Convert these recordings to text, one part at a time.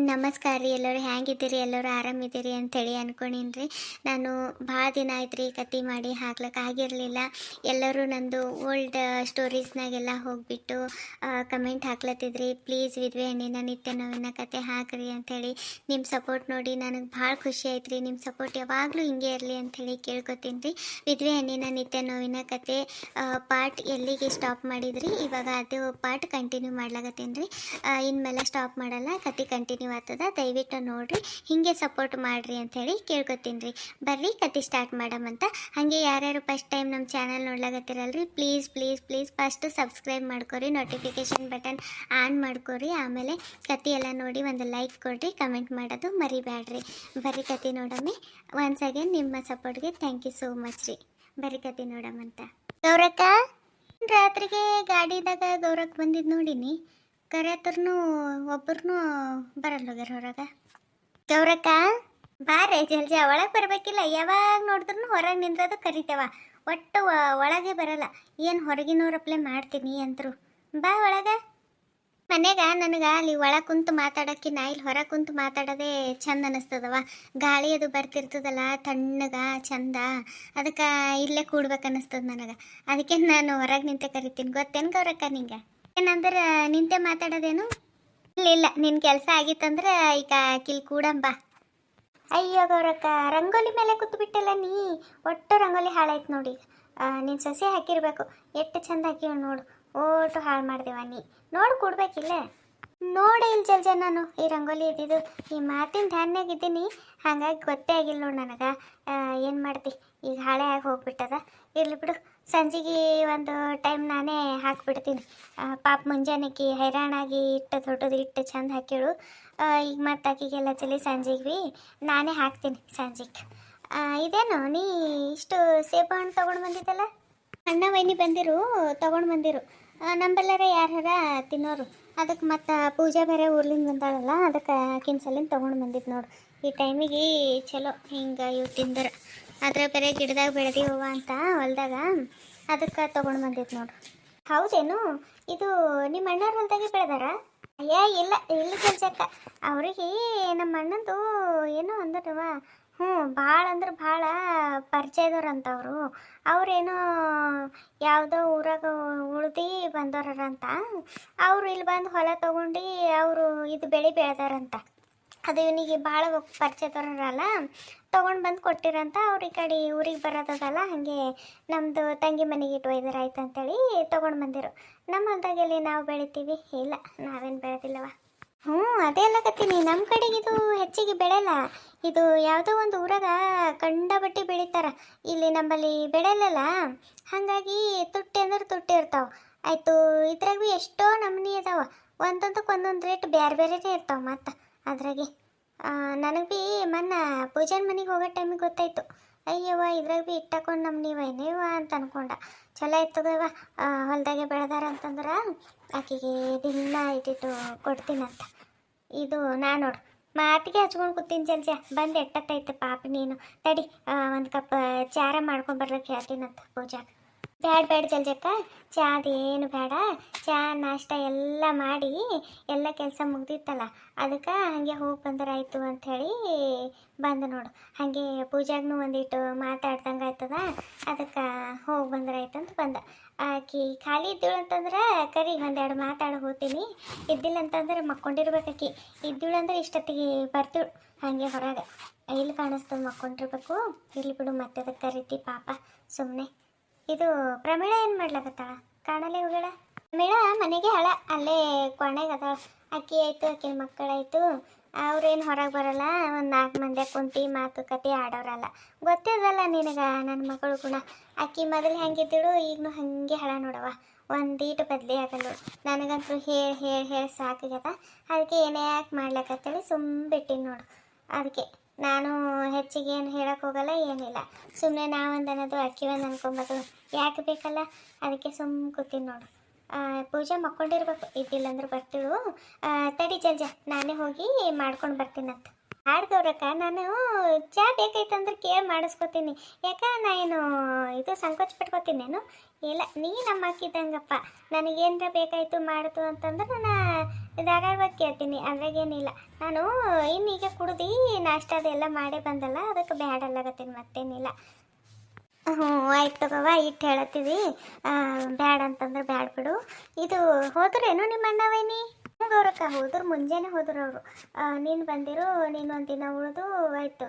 ನಮಸ್ಕಾರ ರೀ. ಎಲ್ಲರೂ ಹ್ಯಾಂಗಿದ್ದೀರಿ? ಎಲ್ಲರೂ ಆರಾಮಿದ್ದೀರಿ ಅಂಥೇಳಿ ಅನ್ಕೊಂಡಿನ್ರಿ. ನಾನು ಭಾಳ ದಿನ ಆಯ್ತು ರೀ ಕತೆ ಮಾಡಿ ಹಾಕ್ಲಿಕ್ಕೆ ಆಗಿರಲಿಲ್ಲ. ಎಲ್ಲರೂ ನಂದು ಓಲ್ಡ್ ಸ್ಟೋರೀಸ್ನಾಗೆಲ್ಲ ಹೋಗಿಬಿಟ್ಟು ಕಮೆಂಟ್ ಹಾಕ್ಲತ್ತಿದ್ರಿ, ಪ್ಲೀಸ್ ವಿಧವೆ ಹೆಣ್ಣಿನ ನಿತ್ಯ ನೋವಿನ ಕತೆ ಹಾಕ್ರಿ ಅಂಥೇಳಿ. ನಿಮ್ಮ ಸಪೋರ್ಟ್ ನೋಡಿ ನನಗೆ ಭಾಳ ಖುಷಿ ಆಯ್ತು ರೀ. ನಿಮ್ಮ ಸಪೋರ್ಟ್ ಯಾವಾಗಲೂ ಹಿಂಗೆ ಇರಲಿ ಅಂಥೇಳಿ ಕೇಳ್ಕೊತೀನಿ ರೀ. ವಿಧವೆ ಹೆಣ್ಣಿನ ನಿತ್ಯ ನೋವಿನ ಕತೆ ಪಾರ್ಟ್ ಎಲ್ಲಿಗೆ ಸ್ಟಾಪ್ ಮಾಡಿದ್ರಿ, ಇವಾಗ ಅದು ಪಾರ್ಟ್ ಕಂಟಿನ್ಯೂ ಮಾಡ್ಲಾಗತ್ತೀನಿ ರೀ. ಇನ್ಮೇಲೆ ಸ್ಟಾಪ್ ಮಾಡಲ್ಲ, ಕತೆ ಕಂಟಿನ್ಯೂ ಆಗ್ತದ. ದಯವಿಟ್ಟು ನೋಡಿರಿ, ಹಿಂಗೆ ಸಪೋರ್ಟ್ ಮಾಡಿರಿ ಅಂಥೇಳಿ ಕೇಳ್ಕೊತೀನಿ ರೀ. ಬರ್ರಿ ಕತೆ ಸ್ಟಾರ್ಟ್ ಮಾಡಮಂತ. ಹಾಗೆ ಯಾರ್ಯಾರು ಫಸ್ಟ್ ಟೈಮ್ ನಮ್ಮ ಚಾನಲ್ ನೋಡ್ಲಾಗತ್ತಿರಲ್ರಿ, please please please first subscribe ಮಾಡ್ಕೊರಿ, ನೋಟಿಫಿಕೇಷನ್ ಬಟನ್ ಆನ್ ಮಾಡ್ಕೊರಿ, ಆಮೇಲೆ ಕತೆ ಎಲ್ಲ ನೋಡಿ ಒಂದು ಲೈಕ್ ಕೊಡ್ರಿ, ಕಮೆಂಟ್ ಮಾಡೋದು ಮರಿಬೇಡ್ರಿ. ಬರ್ರಿ ಕತೆ ನೋಡಮ್ಮೆ. ಒನ್ಸ್ ಅಗೇನ್ ನಿಮ್ಮ ಸಪೋರ್ಟ್ಗೆ ಥ್ಯಾಂಕ್ ಯು ಸೋ ಮಚ್ ರೀ. ಬರ್ರಿ ಕತೆ ನೋಡಮಂತ. ಗೌರಕ್ಕ ರಾತ್ರಿಗೆ ಗಾಡಿದಾಗ ಗೌರಕ್ಕೆ ಬಂದಿದ್ದು ನೋಡಿನಿ, ಕರೆಯತ್ರನು ಒಬ್ಬರನ್ನು ಬರಲ್ಲ ಹೋಗ್ಯಾರ ಹೊರಗೆ. ಗೌರಕ್ಕ ಬಾರೇ ಜಲ್ದಿ, ಒಳಗೆ ಬರಬೇಕಿಲ್ಲ. ಯಾವಾಗ ನೋಡಿದ್ರು ಹೊರಗೆ ನಿಂದ್ರದು ಕರಿತೇವ, ಒಟ್ಟು ಒಳಗೆ ಬರಲ್ಲ. ಏನು ಹೊರಗಿನವ್ರಪ್ಲೆ ಮಾಡ್ತೀನಿ ಅಂತರು. ಬಾ ಒಳಗೆ. ಮನೆಗ ನನಗೆ ಅಲ್ಲಿ ಒಳಗೆ ಕುಂತು ಮಾತಾಡೋಕ್ಕಿನ್ನ ಇಲ್ಲಿ ಹೊರಗೆ ಕುಂತು ಮಾತಾಡೋದೇ ಚಂದ ಅನ್ನಿಸ್ತದವ. ಗಾಳಿ ಅದು ಬರ್ತಿರ್ತದಲ್ಲ ತಣ್ಣಗ ಚಂದ, ಅದಕ್ಕೆ ಇಲ್ಲೇ ಕೂಡ್ಬೇಕು ಅನ್ನಿಸ್ತದ ನನಗೆ. ಅದಕ್ಕೆ ನಾನು ಹೊರಗೆ ನಿಂತೆ ಕರಿತೀನಿ. ಗೊತ್ತೇನು ಗೌರಕ್ಕ ನಿಂಗೆ? ಏನಂದ್ರೆ ನಿಂತೆ ಮಾತಾಡೋದೇನು? ಇಲ್ಲ ನಿನ್ನ ಕೆಲಸ ಆಗಿತ್ತಂದ್ರೆ ಈಗ ಕಿಲ್ ಕೂಡಂಬ. ಅಯ್ಯೋ ಗೌರಕ್ಕ, ರಂಗೋಲಿ ಮೇಲೆ ಕೂತು ಬಿಟ್ಟಲ್ಲ ನೀ, ಒಟ್ಟು ರಂಗೋಲಿ ಹಾಳಾಯ್ತು ನೋಡಿ. ನೀನು ಸೊಸೆ ಹಾಕಿರ್ಬೇಕು, ಎಷ್ಟು ಚಂದ ಹಾಕಿವ್ ನೋಡು. ಓಟು ಹಾಳು ಮಾಡ್ದೇವ ನೀ. ನೋಡು ಕೊಡ್ಬೇಕಿಲ್ಲ. ನೋಡೇ ಇಲ್ಲ ಜಲ್ಜ ನಾನು ಈ ರಂಗೋಲಿ ಇದ್ದಿದ್ದು. ಈ ಮಾತಿನ ಧ್ಯಾನ್ಯಾಗಿದ್ದೀನಿ, ಹಾಗಾಗಿ ಗೊತ್ತೇ ಆಗಿಲ್ಲ ನೋಡಿ ನನಗೆ. ಏನು ಮಾಡ್ತಿ, ಈಗ ಹಾಳೆ ಆಗಿ ಹೋಗ್ಬಿಟ್ಟದ. ಇರ್ಲಿ ಬಿಡು, ಸಂಜೆಗೆ ಒಂದು ಟೈಮ್ ನಾನೇ ಹಾಕ್ಬಿಡ್ತೀನಿ. ಪಾಪ ಮುಂಜಾನೆಗೆ ಹೈರಾಣಾಗಿ ಇಟ್ಟು ದೊಡ್ಡದು ಇಟ್ಟು ಚಂದ ಹಾಕಿಳು. ಈಗ ಮತ್ತು ಆಕಿಗೆಲ್ಲ ಚಲಿ ಸಂಜೆಗೆ ಭೀ ನಾನೇ ಹಾಕ್ತೀನಿ ಸಂಜೆಗೆ. ಇದೇನು ನೀ ಇಷ್ಟು ಸೇಬು ಹಣ್ಣು ತೊಗೊಂಡು ಬಂದಿದ್ದಲ್ಲ? ಅಣ್ಣ ವೈನಿ ಬಂದಿರು ತೊಗೊಂಡು ಬಂದಿರು. ನಂಬೆಲ್ಲರ ಯಾರ ತಿನ್ನೋರು. ಅದಕ್ಕೆ ಮತ್ತು ಪೂಜಾ ಬೇರೆ ಊರ್ಲಿಂದ ಬಂದಾಳಲ್ಲ, ಅದಕ್ಕೆ ಆಕಿನ ಸಲಿಂದ ತೊಗೊಂಡು ಬಂದಿದ್ದು ನೋಡು. ಈ ಟೈಮಿಗೆ ಚಲೋ ಹಿಂಗೆ ಇವು ತಿಂದ್ರೆ, ಅದ್ರ ಬೇರೆ ಗಿಡದಾಗ ಬೆಳೆದಿವ ಅಂತ ಹೊಲ್ದಾಗ, ಅದಕ್ಕೆ ತೊಗೊಂಡು ಬಂದಿದ್ದು ನೋಡು. ಹೌದೇನು? ಇದು ನಿಮ್ಮ ಅಣ್ಣವ್ರ ಹೊಲ್ದಾಗೆ ಬೆಳೆದಾರ? ಅಯ್ಯ ಇಲ್ಲ ಇಲ್ಲ ಕೆಲ್ಸಕ್ಕ, ಅವ್ರಿಗೆ ನಮ್ಮ ಅಣ್ಣಂದು ಏನೋ ಅಂದ್ರವ. ಭಾಳ ಅಂದ್ರೆ ಭಾಳ ಪರಿಚಯದವ್ರಂತ ಅವರು. ಅವ್ರೇನೋ ಯಾವುದೋ ಊರಾಗ ಉಳ್ದು ಬಂದವ್ರಂತ. ಅವರು ಇಲ್ಲಿ ಬಂದು ಹೊಲ ತೊಗೊಂಡು ಅವರು ಇದು ಬೆಳೆ ಬೆಳೆದಾರಂತ. ಅದು ಇವನಿಗೆ ಭಾಳ ಪರಿಚಯದವ್ರಲ್ಲ, ತೊಗೊಂಡು ಬಂದು ಕೊಟ್ಟಿರಂತ. ಅವ್ರು ಈ ಕಡೆ ಊರಿಗೆ ಬರೋದಲ್ಲ, ಹಾಗೆ ನಮ್ಮದು ತಂಗಿ ಮನೆಗೆ ಇಟ್ಟು ಒಯ್ದಾರ ಆಯ್ತು ಅಂತೇಳಿ ತೊಗೊಂಡು ಬಂದಿರು. ನಮ್ಮ ಹೊಲದಾಗೆಲ್ಲಿ ನಾವು ಬೆಳಿತೀವಿ? ಇಲ್ಲ, ನಾವೇನು ಬೆಳೆದಿಲ್ಲವ. ಅದೇ ಅಲ್ಲಕತ್ತೀನಿ, ನಮ್ಮ ಕಡೆಗೆ ಇದು ಹೆಚ್ಚಿಗೆ ಬೆಳೆಯಲ್ಲ. ಇದು ಯಾವುದೋ ಒಂದು ಊರಾಗ ಕಂಡಬಟ್ಟಿ ಬೆಳಿತಾರ, ಇಲ್ಲಿ ನಮ್ಮಲ್ಲಿ ಬೆಳೆಯಲ್ಲ. ಹಾಗಾಗಿ ತುಟ್ಟಿ ಅಂದ್ರೆ ತುಟ್ಟಿ ಇರ್ತಾವೆ ಆಯಿತು. ಇದ್ರಾಗ ಭೀ ಎಷ್ಟೋ ನಮೂನಿ ಅದಾವ, ಒಂದೊಂದಕ್ಕೆ ಒಂದೊಂದು ರೇಟ್ ಬೇರೆ ಬೇರೆನೇ ಇರ್ತಾವೆ. ಮತ್ತು ಅದ್ರಾಗೆ ನನಗೆ ಭೀ ಮೊನ್ನೆ ಪೂಜಾನ ಮನೆಗೆ ಹೋಗೋ ಟೈಮಿಗೆ ಗೊತ್ತಾಯ್ತು. ಅಯ್ಯವ್ವ, ಇದ್ರಾಗ ಭೀ ಇಟ್ಟಾಕೊಂಡು ನಮ್ಮನಿವ ಏನೇವ ಅಂತ ಅನ್ಕೊಂಡ. ಚಲೋ ಇರ್ತದವ, ಹೊಲದಾಗೆ ಬೆಳೆದಾರ ಅಂತಂದ್ರೆ ಆಕೆಗೆ ದಿನ ಇಟ್ಟಿಟ್ಟು ಕೊಡ್ತೀನಂತ. ಇದು ನಾನು ನೋಡು ಮಾತಿಗೆ ಹಚ್ಕೊಂಡು ಕೂತೀನಿ. ಜಲ್ಜ ಬಂದು ಎಟ್ಟತ್ತೈತೆ ಪಾಪ ನೀನು. ತಡಿ, ಒಂದು ಕಪ್ ಚಾರ ಮಾಡ್ಕೊಂಡು ಬರ್ಲಿಕ್ಕೆ ಹೇಳ್ತೀನಂತ ಪೂಜಾಗೆ. ಬೇಡ ಜಲ್ಜಕ್ಕ, ಚಾದೇನು ಬೇಡ. ಚಾ ನಾಷ್ಟ ಎಲ್ಲ ಮಾಡಿ ಎಲ್ಲ ಕೆಲಸ ಮುಗ್ದಿತ್ತಲ್ಲ, ಅದಕ್ಕೆ ಹಾಗೆ ಹೋಗಿ ಬಂದರಾಯ್ತು ಅಂಥೇಳಿ ಬಂದು ನೋಡು. ಹಾಗೆ ಪೂಜಾಗೂ ಒಂದಿಟ್ಟು ಮಾತಾಡ್ದಂಗೆ ಆಯ್ತದ, ಅದಕ್ಕೆ ಹೋಗಿ ಬಂದರಾಯ್ತು ಅಂತ ಬಂದ. ಆಕಿ ಖಾಲಿ ಇದ್ದಳು ಅಂತಂದ್ರೆ ಕರಿ ಒಂದೆರಡು ಮಾತಾಡಿ ಹೋಗ್ತೀನಿ. ಇದ್ದಿಲ್ಲ ಅಂತಂದ್ರೆ ಮಕ್ಕೊಂಡಿರ್ಬೇಕಾಕಿ. ಇದ್ದಳು ಅಂದ್ರೆ ಇಷ್ಟೊತ್ತಿಗೆ ಬರ್ತಿಳು ಹಾಗೆ ಹೊರಗೆ. ಇಲ್ಲಿ ಕಾಣಿಸ್ತದೆ ಮಕ್ಕೊಂಡಿರ್ಬೇಕು. ಇಲ್ಲಿ ಬಿಡು, ಮತ್ತೆ ಅದಕ್ಕೆ ಕರಿತಿ ಪಾಪ ಸುಮ್ಮನೆ. ಇದು ಪ್ರಮೀಳ ಏನು ಮಾಡ್ಲಾಕತ್ತಾಳ? ಕಾಣಲೇ ಹೋಗ್ಯಾಳ. ಪ್ರಮೀಳ ಮನೆಗೆ ಹಳ, ಅಲ್ಲೇ ಕೊನೆಗೆ ಅದಾಳ. ಅಕ್ಕಿ ಆಯಿತು, ಆಕಿನ ಮಕ್ಕಳಾಯಿತು. ಅವ್ರೇನು ಹೊರಗೆ ಬರಲ್ಲ, ಒಂದು 4 ಮಂದಿ ಕುಂತು ಮಾತುಕತೆ ಆಡೋರಲ್ಲ. ಗೊತ್ತಿದಲ್ಲ ನಿನಗೆ ನನ್ನ ಮಗಳು ಗುಣ. ಅಕ್ಕಿ ಮೊದಲು ಹೆಂಗಿದ್ದಳು, ಈಗಲೂ ಹಾಗೆ ಹಳ ನೋಡವ, ಒಂದೀಟು ಬದಲಿ ಆಗಲ್ಲ. ನನಗಂತೂ ಹೇಳಿ ಸಾಕಾಗ್ಯದ. ಅದಕ್ಕೆ ಏನೇ ಯಾಕೆ ಮಾಡ್ಲಕ್ಕಂತೇಳಿ ಬಿಟ್ಟಿನಿ ನೋಡು. ಅದಕ್ಕೆ ನಾನು ಹೆಚ್ಚಿಗೆ ಏನು ಹೇಳಕ್ಕೆ ಹೋಗಲ್ಲ, ಏನಿಲ್ಲ. ಸುಮ್ಮನೆ ನಾವೊಂದು ಅನ್ನೋದು ಅಕ್ಕಿ ಒಂದು ಅನ್ಕೊಂಬೋದು ಯಾಕೆ ಬೇಕಲ್ಲ, ಅದಕ್ಕೆ ಕೂತೀನಿ ನೋಡು. ಪೂಜೆ ಮಕ್ಕೊಂಡಿರ್ಬೇಕು, ಇದ್ದಿಲ್ಲ ಅಂದ್ರೆ ಬರ್ತಿಳು. ತಡಿ ಜಲ್ಜ, ನಾನೇ ಹೋಗಿ ಮಾಡ್ಕೊಂಡು ಬರ್ತೀನಂತ. ಆಡ್ದವ್ರಕ್ಕ, ನಾನು ಚಾ ಬೇಕಾಯ್ತಂದ್ರೆ ಕೇಳಿ ಮಾಡಿಸ್ಕೊತೀನಿ. ಯಾಕೆ ನಾ ಏನು ಇದು ಸಂಕೋಚ ಪಟ್ಕೋತೀನೇನು? ಇಲ್ಲ, ನೀ ನಮ್ಮ ಹಾಕಿದ್ದಂಗಪ್ಪ. ನನಗೇನರ ಬೇಕಾಯಿತು ಮಾಡಿತು ಅಂತಂದ್ರೆ ನಾನು ಧಾರಾಳವಾಗಿ ಕೇಳ್ತೀನಿ, ಅದ್ರಾಗೇನಿಲ್ಲ. ನಾನು ಇನ್ನೀಗ ಕುಡ್ದು ನಾಷ್ಟ ಅದೆಲ್ಲ ಮಾಡೇ ಬಂದಲ್ಲ, ಅದಕ್ಕೆ ಬ್ಯಾಡಲ್ಲಾಗತ್ತೀನಿ, ಮತ್ತೇನಿಲ್ಲ. ಹ್ಞೂ ಆಯ್ತು ತಗೋವ, ಇಟ್ಟು ಹೇಳತ್ತೀವಿ. ಬ್ಯಾಡ ಅಂತಂದ್ರೆ ಬ್ಯಾಡ ಬಿಡು. ಇದು ಹೋದ್ರೇನು ನಿಮ್ಮ ಅಣ್ಣವೈನಿ? ಹ್ಞೂ ಗೌರಕ್ಕ, ಹೋದ್ರು, ಮುಂಜಾನೆ ಹೋದ್ರು ಅವರು. ನೀನು ಬಂದಿರು, ನೀನು ಒಂದು ದಿನ ಉಳಿದು ಆಯಿತು.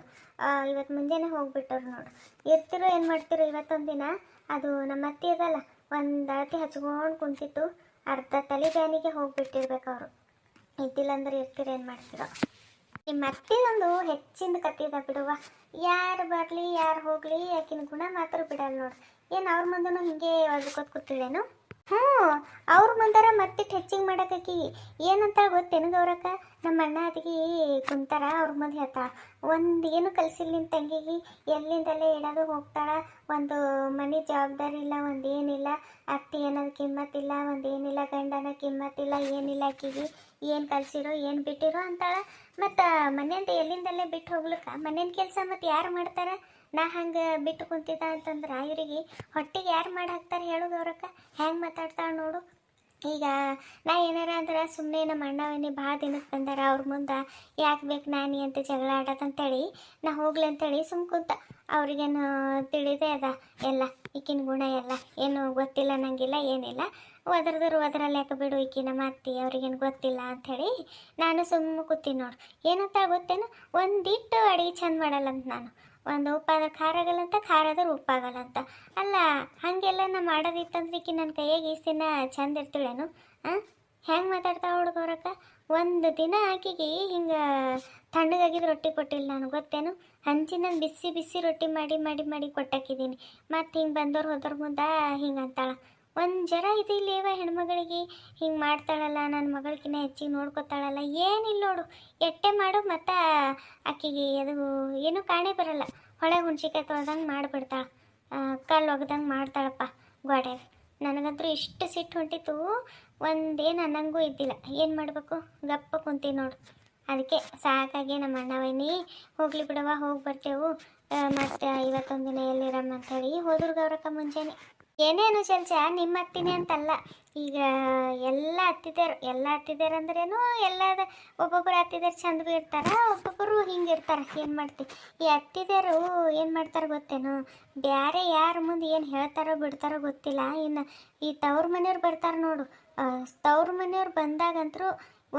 ಇವತ್ತು ಮುಂಜಾನೆ ಹೋಗ್ಬಿಟ್ಟವ್ರು ನೋಡು. ಇರ್ತಿರೋ ಏನು ಮಾಡ್ತಿರೋ ಇವತ್ತೊಂದು ದಿನ. ಅದು ನಮ್ಮ ಅತ್ತಿ ಅದಲ್ಲ, ಒಂದು ಅಳತಿ ಹಚ್ಕೊಂಡು ಕುಂತಿತ್ತು, ಅರ್ಧ ತಲೆ ಬ್ಯಾನಿಗೆ ಹೋಗ್ಬಿಟ್ಟಿರ್ಬೇಕು ಅವರು. ಇದ್ದಿಲ್ಲ ಅಂದ್ರೆ ಇರ್ತಿರೋ ಏನು ಮಾಡ್ತಿರೋ. ನಿಮ್ಮ ಅತ್ತಿದೊಂದು ಹೆಚ್ಚಿಂದ ಕತ್ತಿದ ಬಿಡುವ. ಯಾರು ಬರಲಿ ಯಾರು ಹೋಗಲಿ ಆಕಿನ ಗುಣ ಮಾತ್ರ ಬಿಡಲ್ಲ ನೋಡು. ಏನು ಅವ್ರ ಮುಂದೂ ಹಿಂಗೆ ಒದ್ಕೋತ್ ಕೂತಿಳೇನು? ಹ್ಞೂ, ಅವ್ರ ಮುಂದಾರ ಮತ್ತಿಟ್ಟು ಹೆಚ್ಚಿಗೆ ಮಾಡಕ್ಕೆ ಏನಂತ ಗೊತ್ತೇನು ಗೌರಕ್ಕ? ನಮ್ಮ ಅಣ್ಣ ಅದಕ್ಕೆ ಕುಂತಾರ, ಅವ್ರ ಮುಂದೆ ಹೇಳ್ತಾಳ, ಒಂದು ಏನು ಕಲಿಸಿಲ್ಲ ನಿನ್ನ ತಂಗಿಗೆ, ಎಲ್ಲಿಂದಲೇ ಇಡೋದು ಹೋಗ್ತಾಳ, ಒಂದು ಮನೆ ಜವಾಬ್ದಾರಿ ಇಲ್ಲ, ಒಂದು ಏನಿಲ್ಲ, ಅತ್ತಿ ಅನ್ನೋದು ಕಿಮ್ಮತ್ತಿಲ್ಲ, ಒಂದು ಏನಿಲ್ಲ, ಗಂಡನ ಕಿಮ್ಮತ್ತಿಲ್ಲ, ಏನಿಲ್ಲ, ಆಕಿಗೆ ಏನು ಕಲಿಸಿರೋ ಏನು ಬಿಟ್ಟಿರೋ ಅಂತಾಳ. ಮತ್ತು ಮನೆಯಿಂದ ಎಲ್ಲಿಂದಲೇ ಬಿಟ್ಟು ಹೋಗ್ಲಿಕ್ಕೆ ಮನೇನ ಕೆಲಸ ಮತ್ತು ಯಾರು ಮಾಡ್ತಾರೆ? ನಾ ಹಂಗೆ ಬಿಟ್ಟು ಕುಂತಿದ್ದ ಅಂತಂದ್ರೆ ಇವರಿಗೆ ಹೊಟ್ಟಿಗೆ ಯಾರು ಮಾಡಿ ಹಾಕ್ತಾರೆ ಹೇಳು ಗೌರಕ್ಕ? ಹೆಂಗೆ ಮಾತಾಡ್ತಾಳೆ ನೋಡು. ಈಗ ನಾ ಏನಾರ ಅಂದ್ರೆ ಸುಮ್ಮನೆ ನಮ್ಮ ಅಣ್ಣವನ್ನೇ ಭಾಳ ದಿನಕ್ಕೆ ಬಂದಾರ, ಅವ್ರ ಮುಂದೆ ಯಾಕೆ ಬೇಕು ನಾನಿ ಅಂತ ಜಗಳ ಆಡೋದಂತೇಳಿ ನಾ ಹೋಗ್ಲಿ ಅಂತೇಳಿ ಸುಮ್ಮ ಕುಂತ. ಅವ್ರಿಗೇನು ತಿಳಿದೇ ಅದ ಎಲ್ಲ, ಈಕಿನ ಗುಣ ಎಲ್ಲ ಏನು ಗೊತ್ತಿಲ್ಲ ನಂಗಿಲ್ಲ, ಏನಿಲ್ಲ. ಒದ್ರದಲ್ಲಿ ಯಾಕೆ ಬಿಡು, ಈಕಿನ ಮಾತಿ ಅವ್ರಿಗೇನು ಗೊತ್ತಿಲ್ಲ ಅಂಥೇಳಿ ನಾನು ಸುಮ್ಮ ಕೂತೀನಿ ನೋಡು. ಏನಂತ ಗೊತ್ತೇನು, ಒಂದಿಟ್ಟು ಅಡುಗೆ ಚಂದ ಮಾಡಲ್ಲಂತ ನಾನು. ಒಂದು ಉಪ್ಪಾದ್ರೆ ಖಾರ ಆಗಲ್ಲಂತ, ಖಾರ ಆದ್ರೆ ಉಪ್ಪಾಗಲ್ಲಂತ. ಅಲ್ಲ ಹಾಗೆಲ್ಲ ನಾ ಮಾಡೋದಿತ್ತಂದ್ರೆ ಈಕಿ ನನ್ನ ಕೈಯಾಗ ಈಸಿನ ಚಂದ ಇರ್ತಿಳೇನು? ಹೆಂಗೆ ಮಾತಾಡ್ತಾವ ಹುಡುಗರಕ್ಕ? ಒಂದು ದಿನ ಆಕಿಗೆ ಹಿಂಗೆ ತಣ್ಣಗಾಗಿದ್ದು ರೊಟ್ಟಿ ಕೊಟ್ಟಿಲ್ಲ ನಾನು, ಗೊತ್ತೇನು? ಹಂಚಿನ ಬಿಸಿ ಬಿಸಿ ರೊಟ್ಟಿ ಮಾಡಿ ಮಾಡಿ ಮಾಡಿ ಕೊಟ್ಟಾಕಿದ್ದೀನಿ. ಮತ್ತು ಹಿಂಗೆ ಬಂದವ್ರು ಹೋದವ್ರ ಮುಂದೆ ಹಿಂಗೆ ಅಂತಾಳ. ಒಂದು ಜರ ಇದಿಲ್ಲೇವ ಹೆಣ್ಮಗಳಿಗೆ ಹಿಂಗೆ ಮಾಡ್ತಾಳಲ್ಲ, ನನ್ನ ಮಗಳಿಗಿನ್ನ ಹೆಚ್ಚಿಗೆ ನೋಡ್ಕೊತಾಳಲ್ಲ, ಏನಿಲ್ಲ ನೋಡು. ಎಟ್ಟೆ ಮಾಡು ಮತ್ತು ಆಕಿಗೆ ಅದು ಏನೂ ಕಾಣೆ ಬರಲ್ಲ. ಹೊಳೆ ಹುಣ್ಸಿಕಾಯಿ ತೊಳ್ದಂಗೆ ಮಾಡಿಬಿಡ್ತಾಳೆ, ಕಲ್ಲು ಒಗ್ದಂಗೆ ಮಾಡ್ತಾಳಪ್ಪ ಗೋಡೆ. ನನಗಂತೂ ಇಷ್ಟು ಸಿಟ್ಟು ಹೊಂಟಿತ್ತು, ಒಂದೇನು ಅನ್ನಂಗೂ ಇದ್ದಿಲ್ಲ. ಏನು ಮಾಡಬೇಕು, ಗಪ್ಪ ಕುಂತೀನಿ ನೋಡು. ಅದಕ್ಕೆ ಸಾಕಾಗಿ ನಮ್ಮ ಅಣ್ಣವೈನಿ ಹೋಗ್ಲಿ ಬಿಡವ, ಹೋಗಿ ಬರ್ತೇವು, ಮತ್ತು ಇವತ್ತೊಂದು ದಿನ ಎಲ್ಲಿರಮ್ಮ ಅಂಥೇಳಿ ಹೋದ್ರು ಗೌರಕ್ಕ ಮುಂಜಾನೆ. ಏನೇನು ಚಲ್ಚ ನಿಮ್ಮ ಅತ್ತಿನೇ ಅಂತಲ್ಲ, ಈಗ ಎಲ್ಲ ಹತ್ತಿದಾರ ಅಂದ್ರೇನು ಎಲ್ಲದ ಒಬ್ಬೊಬ್ಬರು ಹತ್ತಿದಾರು ಚಂದ ಭೀ ಇರ್ತಾರೆ, ಒಬ್ಬೊಬ್ಬರು ಹಿಂಗೆ ಇರ್ತಾರೆ. ಏನು ಮಾಡ್ತೀವಿ, ಈ ಹತ್ತಿದಾರು ಏನು ಮಾಡ್ತಾರೆ ಗೊತ್ತೇನು? ಬೇರೆ ಯಾರ ಮುಂದೆ ಏನು ಹೇಳ್ತಾರೋ ಬಿಡ್ತಾರೋ ಗೊತ್ತಿಲ್ಲ. ಇನ್ನು ಈ ತವ್ರ ಮನೆಯವ್ರು ಬರ್ತಾರೆ ನೋಡು, ತವ್ರ ಮನೆಯವ್ರು ಬಂದಾಗಂತರೂ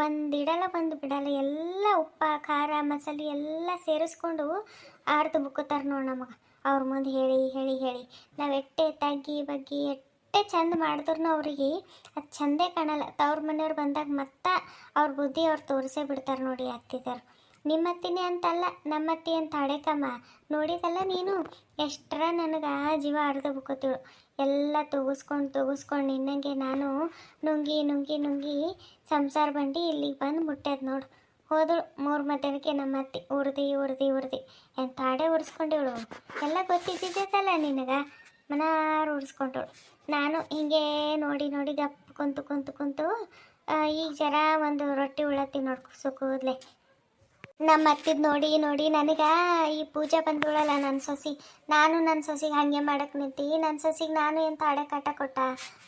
ಒಂದು ಇಡಲ್ಲ ಬಂದು ಬಿಡಲ್ಲ, ಎಲ್ಲ ಉಪ್ಪ ಖಾರ ಮಸಾಲೆ ಎಲ್ಲ ಸೇರಿಸ್ಕೊಂಡು ಆರ್ದು ಬುಕ್ಕೋತಾರೆ ನೋಡಿ ನಮಗೆ. ಅವ್ರ ಮುಂದೆ ಹೇಳಿ ಹೇಳಿ ಹೇಳಿ ನಾವು ಎಟ್ಟೆ ತಗ್ಗಿ ಬಗ್ಗಿ ಎಟ್ಟೆ ಚಂದ ಮಾಡಿದ್ರು ಅವರಿಗೆ ಅದು ಚಂದೇ ಕಾಣಲ್ಲ. ತವ್ರ ಮನೆಯವ್ರು ಬಂದಾಗ ಮತ್ತೆ ಅವ್ರ ಬುದ್ಧಿ ಅವ್ರು ತೋರಿಸೇ ಬಿಡ್ತಾರೆ ನೋಡಿ ಅತ್ತಿದಾರು. ನಿಮ್ಮ ಅತ್ತಿನೇ ಅಂತಲ್ಲ, ನಮ್ಮ ಅತ್ತಿ ಅಂತ ಹಡೆಕಮ್ಮ ನೋಡಿದಲ್ಲ ನೀನು, ಎಷ್ಟರ ನನಗೆ ಜೀವ ಅರ್ಧ ಬುಕ್ಕೋತಿಳು. ಎಲ್ಲ ತೂಗಿಸ್ಕೊಂಡು ನಿನ್ನಂಗೆ ನಾನು ನುಂಗಿ ನುಂಗಿ ನುಂಗಿ ಸಂಸಾರ ಬಂಡಿ ಇಲ್ಲಿಗೆ ಬಂದು ಮುಟ್ಟೆದು ನೋಡು. ಹೋದಳು 3 ಮಧ್ಯಾಹ್ನಕ್ಕೆ ನಮ್ಮ ಅತ್ತಿ ಉರ್ದಿ ಎಂತ ಹಾಡೆ ಉರ್ಸ್ಕೊಂಡಿವಳು. ಎಲ್ಲ ಗೊತ್ತಿದ್ದಿದ್ದಲ್ಲ ನಿನಗೆ, ಮನಾರು ಉರ್ಸ್ಕೊಂಡವಳು. ನಾನು ಹಿಂಗೆ ನೋಡಿ ಗಪ್ ಕುಂತು ಈಗ ಜರ ಒಂದು ರೊಟ್ಟಿ ಉಳತ್ತಿ ನೋಡ್ಕೊ ಸುಕೂದ್ಲೆ. ನಮ್ಮ ಅತ್ತಿದ್ ನೋಡಿ ನನಗೆ ಈ ಪೂಜೆ ಬಂದವಳಲ್ಲ ನನ್ನ ಸೊಸಿ, ನಾನು ನನ್ನ ಸೊಸಿಗೆ ಹಾಗೆ ಮಾಡಕ್ಕೆ ನಿಂತು ನನ್ನ ಸೊಸಿಗೆ ನಾನು ಎಂತ ಹಾಡೆ ಕಾಟ ಕೊಟ್ಟ,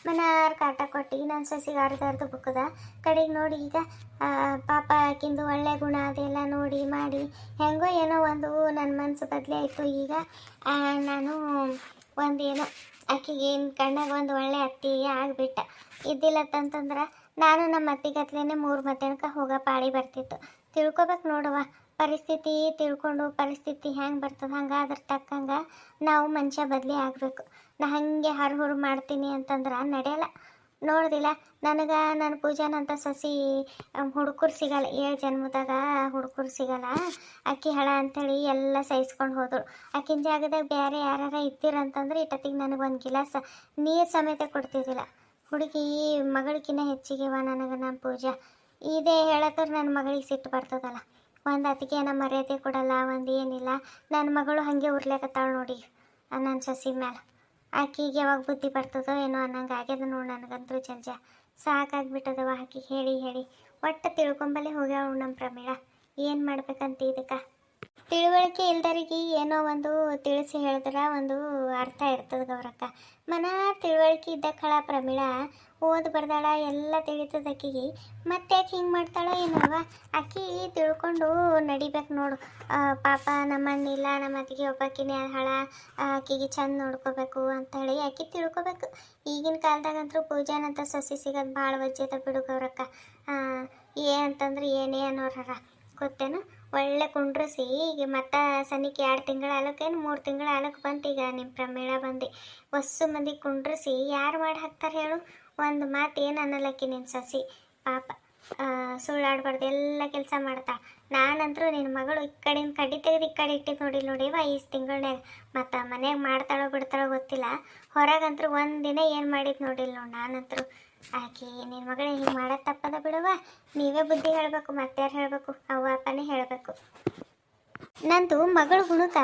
ಮನಾರು ಕಾಟ ಕೊಟ್ಟು ನನ್ನ ಸೊಸಿಗೆ ಅರ್ಧ ಬುಕ್ಕದ ಕಡೆಗೆ ನೋಡಿ. ಈಗ ಪಾಪ ಆಕಿಂದು ಒಳ್ಳೆ ಗುಣ ಅದೆಲ್ಲ ನೋಡಿ ಮಾಡಿ ಹೆಂಗೋ ಏನೋ ಒಂದು ನನ್ನ ಮನಸ್ಸು ಬದಲಿ ಆಯಿತು. ಈಗ ನಾನು ಒಂದೇನೋ ಆಕಿಗೆ ಏನು ಕಣ್ಣಾಗ ಒಂದು ಒಳ್ಳೆ ಅತ್ತಿ ಆಗಿಬಿಟ್ಟ. ಇದ್ದಿಲ್ಲತ್ತಂತಂದ್ರೆ ನಾನು ನಮ್ಮ ಅತ್ತಿಗತ್ಲೇನೆ 3 ಮಧ್ಯಾಹ್ನಕ್ಕೆ ಹೋಗೋ ಪಾಳಿ ಬರ್ತಿತ್ತು. ತಿಳ್ಕೊಬೇಕು ನೋಡುವ, ಪರಿಸ್ಥಿತಿ ತಿಳ್ಕೊಂಡು ಪರಿಸ್ಥಿತಿ ಹೆಂಗೆ ಬರ್ತದೆ ಹಂಗೆ ಅದ್ರ ತಕ್ಕಂಗೆ ನಾವು ಮನುಷ್ಯ ಬದಲಿ ಆಗಬೇಕು. ನಾ ಹಾಗೆ ಹರ್ಹುರು ಮಾಡ್ತೀನಿ ಅಂತಂದ್ರೆ ನಡೆಯಲ್ಲ. ನೋಡ್ದಿಲ್ಲ ನನಗೆ ನನ್ನ ಪೂಜಾನಂತ ಸೊಸಿ ಹುಡುಗರು ಸಿಗಲ್ಲ, 7 ಜನ್ಮದಾಗ ಹುಡುಗರು ಸಿಗಲ್ಲ. ಅಕ್ಕಿ ಹಳ ಅಂಥೇಳಿ ಎಲ್ಲ ಸಹಿಸ್ಕೊಂಡು ಹೋದಳು. ಆಕಿನ ಜಾಗದಾಗ ಬೇರೆ ಯಾರು ಇದ್ದೀರಂತಂದ್ರೆ ಇಟ್ಟತ್ತಿಗೆ ನನಗೆ ಒಂದು ಗಿಲಾಸ ನೀರು ಸಮೇತ ಕೊಡ್ತಿದ್ದಿಲ್ಲ. ಹುಡುಗಿ ಮಗಳಿಗಿನ್ನ ಹೆಚ್ಚಿಗೆವ ನನಗೆ ನಮ್ಮ ಪೂಜಾ. ಇದೇ ಹೇಳತ್ತರ ನನ್ನ ಮಗಳಿಗೆ ಸಿಟ್ಟು ಬರ್ತದಲ್ಲ, ಒಂದು ಅತ್ತಿಗೆ ನಮ್ಮ ಮರ್ಯಾದೆ ಕೊಡಲ್ಲ, ಒಂದು ಏನಿಲ್ಲ. ನನ್ನ ಮಗಳು ಹಾಗೆ ಉರ್ಲೇಕತ್ತಾಳು ನೋಡಿ ನನ್ನ ಸೊಸಿ ಮೇಲೆ. ಆಕಿಗೆ ಯಾವಾಗ ಬುದ್ಧಿ ಬರ್ತದೋ ಏನೋ ಅನ್ನಂಗೆ ಆಗ್ಯದ ನೋಡಿ. ನನಗಂತೂ ಜಂಜ ಸಾಕಾಗ್ಬಿಟ್ಟದವ ಆಕಿಗೆ ಹೇಳಿ ಒಟ್ಟು ತಿಳ್ಕೊಂಬಲ್ಲೇ ಹೋಗ್ಯಾವ ನಮ್ಮ ಪ್ರಮೀಳ. ಏನು ಮಾಡ್ಬೇಕಂತ ಇದಕ್ಕೆ ತಿಳುವಳಿಕೆ ಇಲ್ದರಿಗೆ ಏನೋ ಒಂದು ತಿಳಿಸಿ ಹೇಳಿದ್ರೆ ಒಂದು ಅರ್ಥ ಇರ್ತದೆ ಗೌರಕ್ಕ. ತಿಳುವಳಿಕೆ ಇದ್ದ ಕಳ ಪ್ರಮೀಳ ಓದ್ ಬರ್ದಾಳ ಎಲ್ಲ ತಿಳಿತದ ಆಕಿಗೆ. ಮತ್ತೆ ಯಾಕೆ ಹಿಂಗೆ ಮಾಡ್ತಾಳೋ ಏನವ. ಆಕಿ ತಿಳ್ಕೊಂಡು ನಡಿಬೇಕು ನೋಡು. ಪಾಪ ನಮ್ಮಣ್ಣಿಲ್ಲ, ನಮ್ಮ ಅತ್ತಿಗೆ ಒಬ್ಬಾಕಿನೇ ಹಳ, ಆಕಿಗೆ ಚಂದ ನೋಡ್ಕೋಬೇಕು ಅಂಥೇಳಿ ಆಕಿ ತಿಳ್ಕೊಬೇಕು. ಈಗಿನ ಕಾಲದಾಗಂತೂ ಪೂಜಾನಂತ ಸೊಸಿ ಸಿಗೋದು ಭಾಳ ವಜ್ಜದ ಬಿಡು ಗೌರಕ್ಕ. ಏನಂತಂದ್ರೆ ಏನೇ ಅನ್ನೋರ ಗೊತ್ತೇನು. ಒಳ್ಳೆ ಕುಂಡ್ರಿಸಿ ಈಗ ಮತ್ತು ಸನಿಕೆ 2 ತಿಂಗಳ ಆಲಕ್ಕೇನು 3 ತಿಂಗಳ ಆಲಕ್ಕೆ ಬಂತು. ಈಗ ನಿಮ್ಮ ಪ್ರಮೇಳ ಬಂದು ಹೊಸ್ಸು ಮಂದಿ ಕುಂಡ್ರಿಸಿ ಯಾರು ಮಾಡಿ ಹಾಕ್ತಾರೆ ಹೇಳು. ಒಂದು ಮಾತು ಏನು ಅನ್ನಲಕ್ಕಿ ನಿನ್ನ ಸಸಿ ಪಾಪ. ಸುಳ್ಳಾಡ್ಬಾರ್ದು, ಎಲ್ಲ ಕೆಲಸ ಮಾಡ್ತಾ. ನಾನಂತರೂ ನಿನ್ನ ಮಗಳು ಈ ಕಡೆಯಿಂದ ಕಡ್ಡಿ ತೆಗೆದು ಈ ಕಡೆ ಇಟ್ಟಿದ್ದು ನೋಡಿಲ್ವ 5 ತಿಂಗಳನ್ಯಾಗ. ಮತ್ತು ಮನೆಯಾಗ ಮಾಡ್ತಾಳೋ ಬಿಡ್ತಾಳೋ ಗೊತ್ತಿಲ್ಲ, ಹೊರಗಂತರೂ ಒಂದಿನ ಏನು ಮಾಡಿದ್ದು ನೋಡಿಲ್ಲ ನೋಡಿ ನಾನಂತರೂ. ಆಕೆ ನಿನ್ನ ಮಗಳು ಹಿಂಗೆ ಮಾಡೋದು ತಪ್ಪದ ಬಿಡುವ. ನೀವೇ ಬುದ್ಧಿ ಹೇಳಬೇಕು, ಮತ್ತಾರು ಹೇಳಬೇಕು, ಅವ್ವ ಅಪ್ಪನೇ ಹೇಳಬೇಕು. ನಂದು ಮಗಳು ಗುಣಕ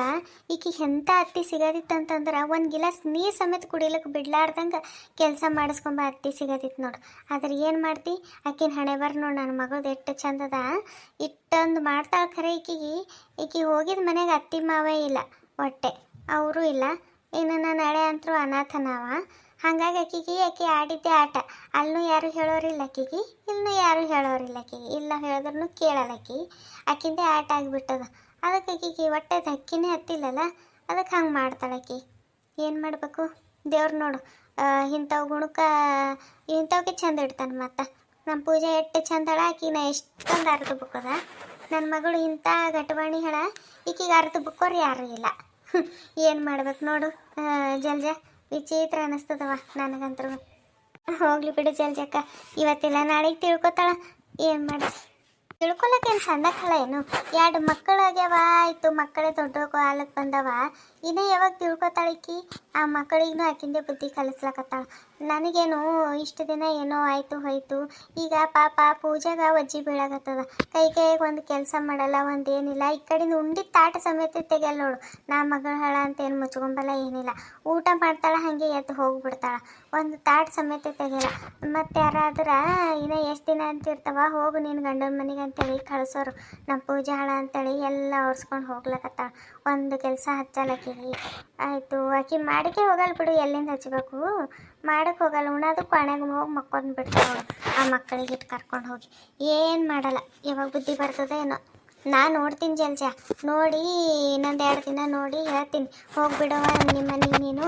ಈಕಿ ಎಂಥ ಅತ್ತಿ ಸಿಗೋದಿತ್ತಂತಂದ್ರೆ ಒಂದು ಗಿಲಾಸ್ ನೀರು ಸಮೇತ ಕುಡಿಲಿಕ್ಕೆ ಬಿಡ್ಲಾರ್ದಂಗೆ ಕೆಲಸ ಮಾಡಿಸ್ಕೊಂಬ ಅತ್ತಿ ಸಿಗೋದಿತ್ತು ನೋಡು. ಆದ್ರೆ ಏನು ಮಾಡ್ತಿ, ಆಕಿನ ಹಣೆ ಬರ್ ನೋಡು. ನನ್ನ ಮಗಳದು ಎಷ್ಟು ಚಂದದ, ಇಷ್ಟೊಂದು ಮಾಡ್ತಾಳೆ. ಖರೆ ಈಕಿ ಹೋಗಿದ ಮನೆಗೆ ಅತ್ತಿ ಮಾವೇ ಇಲ್ಲ, ಹೊಟ್ಟೆ ಅವರು ಇಲ್ಲ. ಇನ್ನು ನನ್ನ ಹಳೆ ಅಂತರೂ ಅನಾಥನವ. ಹಾಗಾಗಿ ಆಕಿ ಆಡಿದ್ದೆ ಆಟ. ಅಲ್ಲೂ ಯಾರು ಹೇಳೋರಿಲ್ಲ ಆಕಿಗೆ, ಇಲ್ಲೂ ಯಾರು ಹೇಳೋರಿಲ್ಲ ಆಕಿಗೆ. ಇಲ್ಲ ಹೇಳಿದ್ರೂ ಕೇಳಲ್ಲ ಆಕಿಂದೇ ಆಟ ಆಗಿಬಿಟ್ಟದ. ಅದಕ್ಕೆ ಆಕಿಗೆ ಹೊಟ್ಟೆ ಅಕ್ಕಿನೇ ಹತ್ತಿಲ್ಲಲ್ಲ, ಅದಕ್ಕೆ ಹಂಗೆ ಮಾಡ್ತಾಳೆ ಆಕಿ. ಏನು ಮಾಡಬೇಕು ದೇವ್ರು ನೋಡು. ಇಂಥವು ಗುಣಕ್ಕೆ ಇಂಥವಕ್ಕೆ ಚಂದ ಇಡ್ತಾನೆ. ಮತ್ತು ನಮ್ಮ ಪೂಜೆ ಎಷ್ಟು ಚಂದಳ, ಆಕಿನ ಎಷ್ಟೊಂದು ಅರ್ಧ ಬುಕ್ಕದ. ನನ್ನ ಮಗಳು ಇಂಥ ಗಟ್ವಾಣಿ ಹೇಳ, ಈಕಿಗೆ ಅರ್ಧ ಬುಕ್ಕೋರು ಯಾರೂ ಇಲ್ಲ. ಏನು ಮಾಡ್ಬೇಕು ನೋಡು. ಜಲ್ಜ ವಿಚಿತ್ರ ಅನ್ನಿಸ್ತದವ ನನಗಂತರೂ. ಹೋಗ್ಲಿ ಬಿಡು ಜಲ್ಜಕ್ಕ, ಇವತ್ತಿಲ್ಲ ನಾಳೆಗೆ ತಿಳ್ಕೊತಾಳ. ಏನು ಮಾಡಿ ತಿಳ್ಕೊಳಕ್ಕೇನು ಸಣ್ಣಕ್ಕಳ ಏನು. 2 ಮಕ್ಕಳಾಗ್ಯಾವ, ಆಯಿತು ಮಕ್ಕಳೇ ದೊಡ್ಡ ಕಾಲಕ್ಕೆ ಬಂದವ. ಇನ್ನೇ ಯಾವಾಗ ತಿಳ್ಕೊತಾಳಿಕ್ಕಿ. ಆ ಮಕ್ಕಳಿಗೂ ಆಕಿಂದೆ ಬುದ್ಧಿ ಕಲಿಸ್ಲಕತ್ತಾಳ. ನನಗೇನು ಇಷ್ಟು ದಿನ ಏನೋ ಆಯಿತು ಹೋಯ್ತು. ಈಗ ಪಾಪ ಪೂಜೆಗೆ ಒಜ್ಜಿ ಬೀಳಾಗತ್ತದ. ಕೈಗೆ ಒಂದು ಕೆಲಸ ಮಾಡಲ್ಲ, ಒಂದೇನಿಲ್ಲ. ಈ ಕಡೆಯಿಂದ ಉಂಡಿದ ತಾಟ ಸಮೇತ ತೆಗೆಯಲ್ಲ ನೋಡು. ನಾ ಮಗಳ ಹಳ ಅಂತ ಏನು ಮುಚ್ಕೊಂಬಲ್ಲ, ಏನಿಲ್ಲ. ಊಟ ಮಾಡ್ತಾಳೆ, ಹಾಗೆ ಎದ್ದು ಹೋಗ್ಬಿಡ್ತಾಳೆ. ಒಂದು ತಾಟ ಸಮೇತ ತೆಗೆಯಲ್ಲ. ಮತ್ತು ಯಾರಾದ್ರೆ ಇನ್ನೂ ಎಷ್ಟು ದಿನ ಅಂತಿರ್ತಾವ, ಹೋಗು ನಿನ್ನ ಗಂಡನ ಮನೆಗೆ ಅಂತೇಳಿ ಕಳಿಸೋರು. ನಮ್ಮ ಪೂಜೆ ಹಳ ಅಂತೇಳಿ ಎಲ್ಲ ಒರೆಸ್ಕೊಂಡು ಹೋಗ್ಲಕತ್ತಾಳ. ಒಂದು ಕೆಲಸ ಹಚ್ಚಲಕ್ಕಿ. ಆಯಿತು ಆಕಿ ಮಾಡಿಕೆ ಹೋಗಲ್ಲ ಬಿಡು, ಎಲ್ಲಿಂದ ಹಚ್ಚಬೇಕು ಮಾಡಕ್ಕೆ ಹೋಗಲ್ಲ. ಉಣೋದು ಕೊನೆಗೆ ಹೋಗಿ ಮಕ್ಕೊಂದು ಬಿಡ್ತಾವೆ ಆ ಮಕ್ಕಳಿಗೆ ಇಟ್ಟು ಕರ್ಕೊಂಡು ಹೋಗಿ. ಏನು ಮಾಡಲ್ಲ, ಯಾವಾಗ ಬುದ್ಧಿ ಬರ್ತದೆ ಏನೋ. ನಾನು ನೋಡ್ತೀನಿ ಜಲ್ಜ, ನೋಡಿ ಇನ್ನೊಂದು 2 ದಿನ ನೋಡಿ ಹೇಳ್ತೀನಿ. ಹೋಗಿಬಿಡವ ನಿಮ್ಮ ಮನೆಗೆ ನೀನು,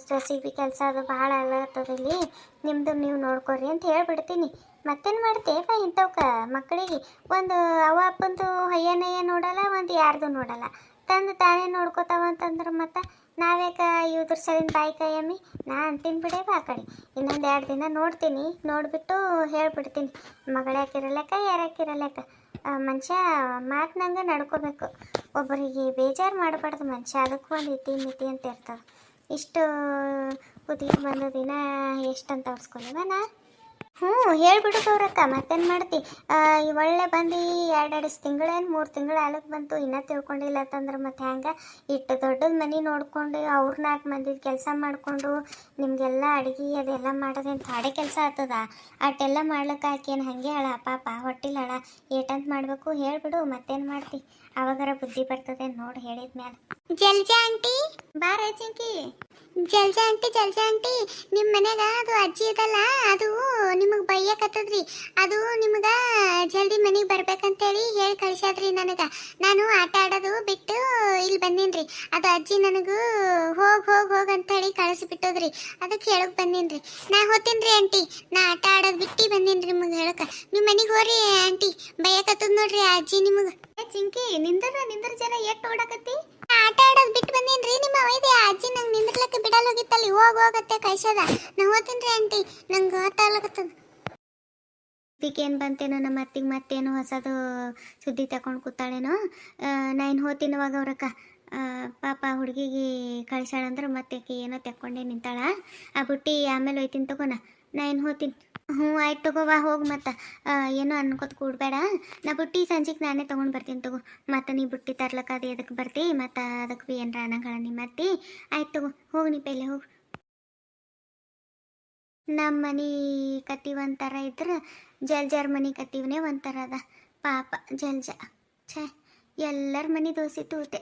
ಸೊಸಿಗೆ ಕೆಲಸ ಅದು ಭಾಳ ಅಲ್ಲತ್ತದ ಇಲ್ಲಿ, ನಿಮ್ಮದು ನೀವು ನೋಡ್ಕೊರಿ ಅಂತ ಹೇಳ್ಬಿಡ್ತೀನಿ. ಮತ್ತೇನು ಮಾಡ್ತೇವ ಇಂಥವ್ಕ ಮಕ್ಕಳಿಗೆ. ಒಂದು ಅವ್ವ ಅಪ್ಪಂದು ಹಯ್ಯನಯ್ಯ ನೋಡಲ್ಲ, ಒಂದು ಯಾರ್ದು ನೋಡಲ್ಲ. ತಂದು ತಾನೇ ನೋಡ್ಕೋತಾವ ಅಂತಂದ್ರೆ ಮತ್ತು ನಾವ್ಯಾಕೆ ಇವ್ರ ಸಲಿನ ಬಾಯಿ ಕೈಯಮ್ಮಿ. ನಾ ಅಂತೀನಿ ಬಿಡೇವ ಆ ಕಡೆ. ಇನ್ನೊಂದು 2 ದಿನ ನೋಡ್ತೀನಿ, ನೋಡಿಬಿಟ್ಟು ಹೇಳ್ಬಿಡ್ತೀನಿ. ಮಗಳಾಕಿರಲೆಕ್ಕ ಯಾರಾಕಿರಲೆಕ್ಕ ಮನುಷ್ಯ ಮಾತಿನಂಗೆ ನಡ್ಕೋಬೇಕು. ಒಬ್ಬರಿಗೆ ಬೇಜಾರು ಮಾಡಬಾರ್ದು ಮನುಷ್ಯ. ಅದಕ್ಕೂ ಒಂದು ಇತಿ ಮಿತಿ ಅಂತ ಇರ್ತದೆ. ಇಷ್ಟು ಕುದಿಗೆ ಬಂದ ದಿನ ಎಷ್ಟಂತ ತೋರಿಸ್ಕೊಂಡಿವ ನಾ. ಹೇಳ್ಬಿಡು ಗೌರಕ್ಕ, ಮತ್ತೇನು ಮಾಡ್ತಿ. ಒಳ್ಳೆ ಬಂದು 2 ತಿಂಗಳೇನು 3 ತಿಂಗಳು ಆಲಕ್ಕೆ ಬಂತು, ಇನ್ನೂ ತಿಳ್ಕೊಂಡಿಲ್ಲ ಅಂತಂದ್ರೆ ಮತ್ತೆ ಹ್ಯಾಂಗೆ. ಇಟ್ಟು ದೊಡ್ಡದ ಮನೆ ನೋಡ್ಕೊಂಡು ಅವ್ರು 4 ಮಂದಿದ ಕೆಲಸ ಮಾಡಿಕೊಂಡು ನಿಮಗೆಲ್ಲ ಅಡುಗೆ ಅದೆಲ್ಲ ಮಾಡೋದೇನು ತಾಡೆ ಕೆಲಸ ಆಗ್ತದ. ಅಷ್ಟೆಲ್ಲ ಮಾಡ್ಲಿಕ್ಕೆ ಆಕೇನು ಹಾಗೆ ಹಳ ಪಾಪ ಹೊಟ್ಟಿಲ್ಲ ಹಳ. ಏಟಂತ ಮಾಡಬೇಕು ಹೇಳ್ಬಿಡು, ಮತ್ತೇನು ಮಾಡ್ತಿ. ಅವಾಗಾರ ಬುದ್ಧಿ ಬರ್ತದೆ ನೋಡಿ ಹೇಳಿದ ಮೇಲೆ. ಜಲ್ಜಾ ಆಂಟಿ ಬಾರ ಚಿಂಕಿ. ಜಲ್ಜಾ ಆಂಟಿ ನಿಮ್ಮ ಮನೆಗ ಅದು ಅಜ್ಜಿ ಇದಲ್ಲ, ಅದು ನಿಮಗೆ ಬೈಯಕತ್ತದ್ರಿ. ಅದು ನಿಮ್ಗೆ ಜಲ್ದಿ ಮನೆಗೆ ಬರ್ಬೇಕಂತೇಳಿ ಹೇಳಿ ಕಳಿಸ್ಯಾದ್ರಿ ನನಗೆ. ನಾನು ಆಟ ಆಡೋದು ಬಿಟ್ಟು ಇಲ್ಲಿ ಬಂದೀನಿ. ಅದು ಅಜ್ಜಿ ನನಗೂ ಹೋಗಿ ಅಂತೇಳಿ ಕಳಿಸ್ಬಿಟ್ಟದ್ರಿ. ಅದಕ್ಕೆ ಹೇಳಕ್ಕೆ ಬಂದೀನಿ. ನಾ ಹೋಗ್ತೀನಿ ಆಂಟಿ, ನಾ ಆಟ ಆಡೋದು ಬಿಟ್ಟು ಬಂದೀನಿ ನಿಮಗೆ ಹೇಳಕ್ಕೆ. ನಿಮ್ಮ ಮನೆಗೆ ಹೋರಿ ಆಂಟಿ, ಬೈಯಕತ್ತದ ನೋಡ್ರಿ ಆ ಅಜ್ಜಿ ನಿಮಗೆ. ಚಿಂಕಿ ನಿಂದ್ರ ಜನ ಎಷ್ಟು ಓಡಾಕತ್ತಿ. ಆಟ ಆಡೋದು ಬಿಟ್ಟು ಬಂದೀನಿ. ನಿಮ್ಮ ವೈದ್ಯ ಅಜ್ಜಿ ನಂಗೆ ನಿಂದ್ರಲಕ್ಕೆ ಬಿಡಲ್ಲ ಹೋಗಿತ್ತಲ್ಲಿ, ಹೋಗತ್ತೆ ಕಳ್ಸದ. ನಾ ಹೋಗ್ತೀನಿ ಆಂಟಿ, ನಂಗೆ ಗೊತ್ತಾಗ್ಲಕತ್ತದ. ಏನು ಬಂತೇನೋ ನಮ್ಮ ಅತ್ತಿಗೆ ಮತ್ತೇನೋ ಹೊಸದು ಸುದ್ದಿ ತಗೊಂಡು ಕೂತಾಳೇನೋ. ನಾ ಇನ್ನು ಹೋಗ್ತೀನಿ ಅವಾಗ ಅವ್ರಕ್ಕ. ಪಾಪ ಹುಡುಗಿಗೆ ಕಳ್ಸಾಳಂದ್ರೆ ಮತ್ತೆ ಏನೋ ತೆಕ್ಕೊಂಡೇ ನಿಂತಾಳ. ಆ ಬುಟ್ಟಿ ಆಮೇಲೆ ಹೋಯ್ತೀನಿ ತಗೋಣ. ನಾ ಇನ್ನು ಹೋಗ್ತೀನಿ. ಆಯ್ತು ತಗೋವಾ, ಹೋಗಿ ಮತ್ತು ಏನೋ ಅನ್ಕೋತ ಕೂಡಬೇಡ. ನಾ ಬುಟ್ಟಿ ಸಂಜೆಗೆ ನಾನೇ ತೊಗೊಂಡು ಬರ್ತೀನಿ ತಗೋ. ಮತ್ತು ನೀ ಬುಟ್ಟಿ ತರ್ಲಕ್ಕ ಅದು ಎದಕ್ಕೆ ಬರ್ತಿ, ಮತ್ತು ಅದಕ್ಕೆ ಭೀ ಏನರ ಅನ್ನಂಗಳ ನಿಮ್ಮ ಅತ್ತಿ. ಆಯ್ತು ತಗೋ, ಹೋಗಿ ನೀ ಪೈಲೆ ಹೋಗು. ನಮ್ಮ ಮನೆ ಕತ್ತಿ ಒಂಥರ ಇದ್ರೆ ಜಲ್ಜಾರ್ ಮನೆ ಕತ್ತಿವನೇ ಒಂಥರ ಅದ. ಪಾಪ ಜಲ್ಜ ಛೇ, ಎಲ್ಲರ ಮನೆ ದೋಸೆ ತೂತೆ.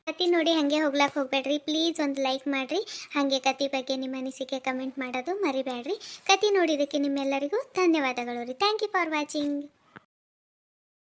ಕತೆ ನೋಡಿ ಹಾಗೆ ಹೋಗ್ಲಾಕ್ ಹೋಗ್ಬೇಡ್ರಿ, ಪ್ಲೀಸ್ ಒಂದು ಲೈಕ್ ಮಾಡಿರಿ. ಹಾಗೆ ಕತೆ ಬಗ್ಗೆ ನಿಮ್ಮ ಅನಿಸಿಕೆ ಕಮೆಂಟ್ ಮಾಡೋದು ಮರಿಬೇಡ್ರಿ. ಕತೆ ನೋಡಿದ್ದಕ್ಕೆ ನಿಮ್ಮೆಲ್ಲರಿಗೂ ಧನ್ಯವಾದಗಳು ರೀ. Thank you for watching.